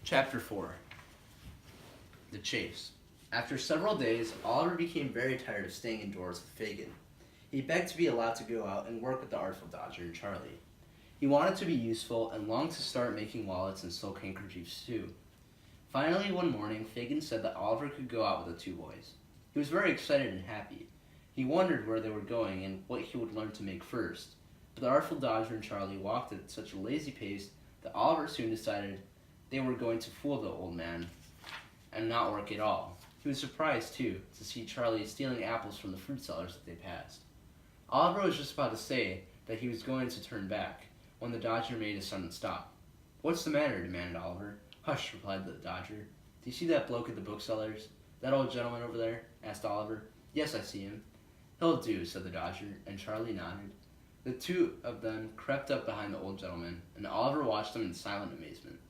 Chapter 4. The Chase. After several days, Oliver became very tired of staying indoors with Fagin. He begged to be allowed to go out and work with the Artful Dodger and Charlie. He wanted to be useful and longed to start making wallets and silk handkerchiefs too. Finally, one morning, Fagin said that Oliver could go out with the two boys. He was very excited and happy. He wondered where they were going and what he would learn to make first. But the Artful Dodger and Charlie walked at such a lazy pace that Oliver soon decided they were going to fool the old man and not work at all. He was surprised, too, to see Charlie stealing apples from the fruit sellers that they passed. Oliver was just about to say that he was going to turn back when the Dodger made a sudden stop. "What's the matter?" demanded Oliver. "Hush," replied the Dodger. "Do you see that bloke at the booksellers? That old gentleman over there?" asked Oliver. "Yes, I see him." "He'll do," said the Dodger, and Charlie nodded. The two of them crept up behind the old gentleman, and Oliver watched them in silent amazement.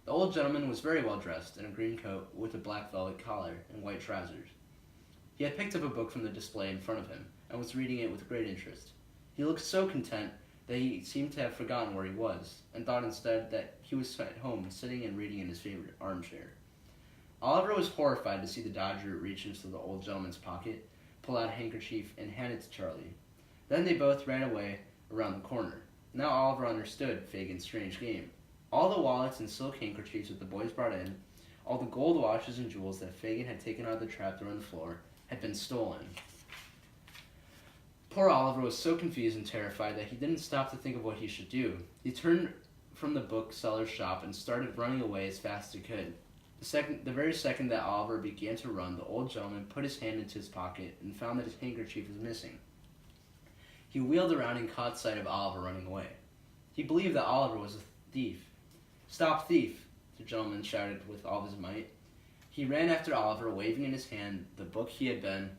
The old gentleman was very well dressed in a green coat with a black velvet collar and white trousers. He had picked up a book from the display in front of him and was reading it with great interest. He looked so content that he seemed to have forgotten where he was, and thought instead that he was at home sitting and reading in his favorite armchair. Oliver was horrified to see the Dodger reach into the old gentleman's pocket, pull out a handkerchief, and hand it to Charlie. Then they both ran away around the corner. Now Oliver understood Fagin's strange game. All the wallets and silk handkerchiefs that the boys brought in, all the gold watches and jewels that Fagin had taken out of the trapdoor on the floor, had been stolen. Poor Oliver was so confused and terrified that he didn't stop to think of what he should do. He turned from the bookseller's shop and started running away as fast as he could. The very second that Oliver began to run, the old gentleman put his hand into his pocket and found that his handkerchief was missing. He wheeled around and caught sight of Oliver running away. He believed that Oliver was a thief. "Stop, thief!" the gentleman shouted with all his might. He ran after Oliver, waving in his hand the book he had been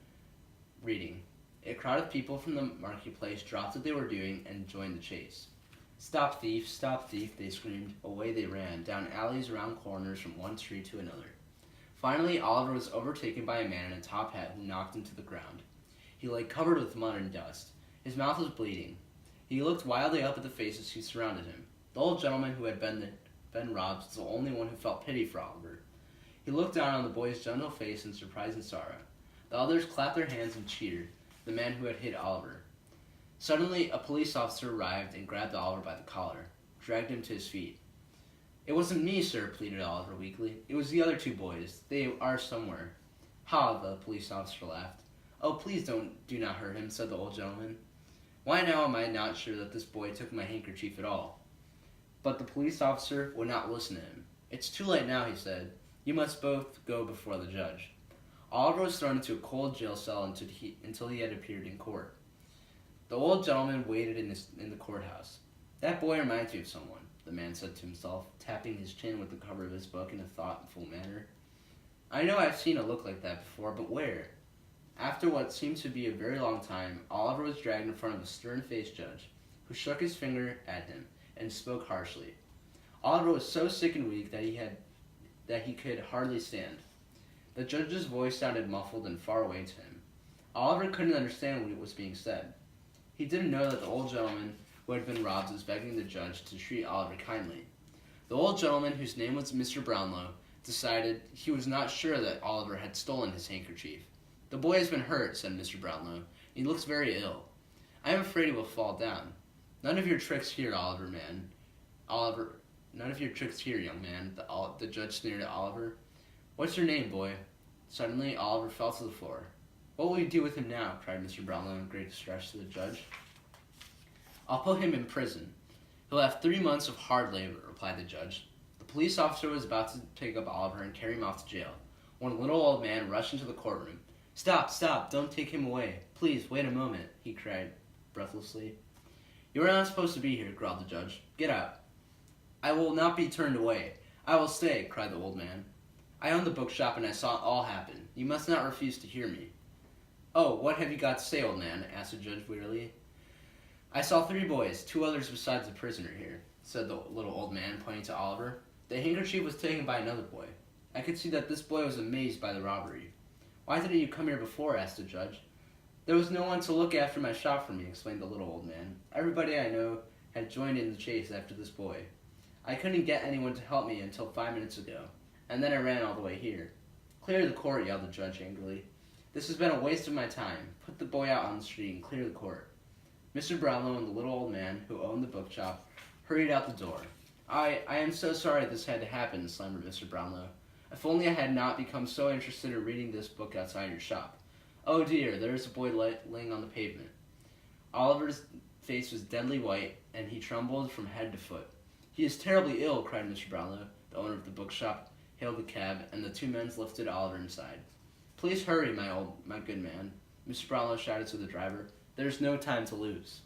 reading. A crowd of people from the marketplace dropped what they were doing and joined the chase. Stop, thief," they screamed. Away they ran, down alleys, around corners, from one street to another. Finally, Oliver was overtaken by a man in a top hat who knocked him to the ground. He lay covered with mud and dust. His mouth was bleeding. He looked wildly up at the faces who surrounded him. The old gentleman who had been robbed was the only one who felt pity for Oliver. He looked down on the boy's gentle face in surprise and sorrow. The others clapped their hands and cheered the man who had hit Oliver. Suddenly, a police officer arrived and grabbed Oliver by the collar, dragged him to his feet. "It wasn't me, sir," pleaded Oliver weakly. "It was the other two boys. They are somewhere." "Ha!" the police officer laughed. "Oh, please do not hurt him," said the old gentleman. "Why now am I not sure that this boy took my handkerchief at all?" But the police officer would not listen to him. "It's too late now," he said. "You must both go before the judge." Oliver was thrown into a cold jail cell until he had appeared in court. The old gentleman waited in the courthouse. "That boy reminds me of someone," the man said to himself, tapping his chin with the cover of his book in a thoughtful manner. "I know I've seen a look like that before, but where?" After what seemed to be a very long time, Oliver was dragged in front of a stern-faced judge, who shook his finger at him and spoke harshly. Oliver was so sick and weak that he could hardly stand. The judge's voice sounded muffled and far away to him. Oliver couldn't understand what was being said. He didn't know that the old gentleman who had been robbed was begging the judge to treat Oliver kindly. The old gentleman, whose name was Mr. Brownlow, decided he was not sure that Oliver had stolen his handkerchief. "The boy has been hurt," said Mr. Brownlow. "He looks very ill. I am afraid he will fall down. None of your tricks here, none of your tricks here, young man," the judge sneered at Oliver. "What's your name, boy?" Suddenly, Oliver fell to the floor. "What will you do with him now?" cried Mr. Brownlow in great distress to the judge. "I'll put him in prison. He'll have 3 months of hard labor," replied the judge. The police officer was about to take up Oliver and carry him off to jail, when a little old man rushed into the courtroom. Stop, don't take him away. Please, wait a moment," he cried breathlessly. "You are not supposed to be here," growled the judge. "Get out." "I will not be turned away. I will stay," cried the old man. "I own the bookshop and I saw it all happen. You must not refuse to hear me." "Oh, what have you got to say, old man?" asked the judge wearily. "I saw 3 boys, 2 others besides the prisoner here," said the little old man, pointing to Oliver. "The handkerchief was taken by another boy. I could see that this boy was amazed by the robbery." "Why didn't you come here before?" asked the judge. "There was no one to look after my shop for me," explained the little old man. "Everybody I know had joined in the chase after this boy. I couldn't get anyone to help me until 5 minutes ago, and then I ran all the way here." "Clear the court," yelled the judge angrily. "This has been a waste of my time. Put the boy out on the street and clear the court." Mr. Brownlow and the little old man, who owned the bookshop, hurried out the door. I am so sorry this had to happen," slammered Mr. Brownlow. "If only I had not become so interested in reading this book outside your shop. Oh dear, there is a boy laying on the pavement." Oliver's face was deadly white, and he trembled from head to foot. "He is terribly ill," cried Mr. Brownlow. The owner of the bookshop hailed a cab, and the two men lifted Oliver inside. "Please hurry, my good man," Mr. Brownlow shouted to the driver. "There is no time to lose."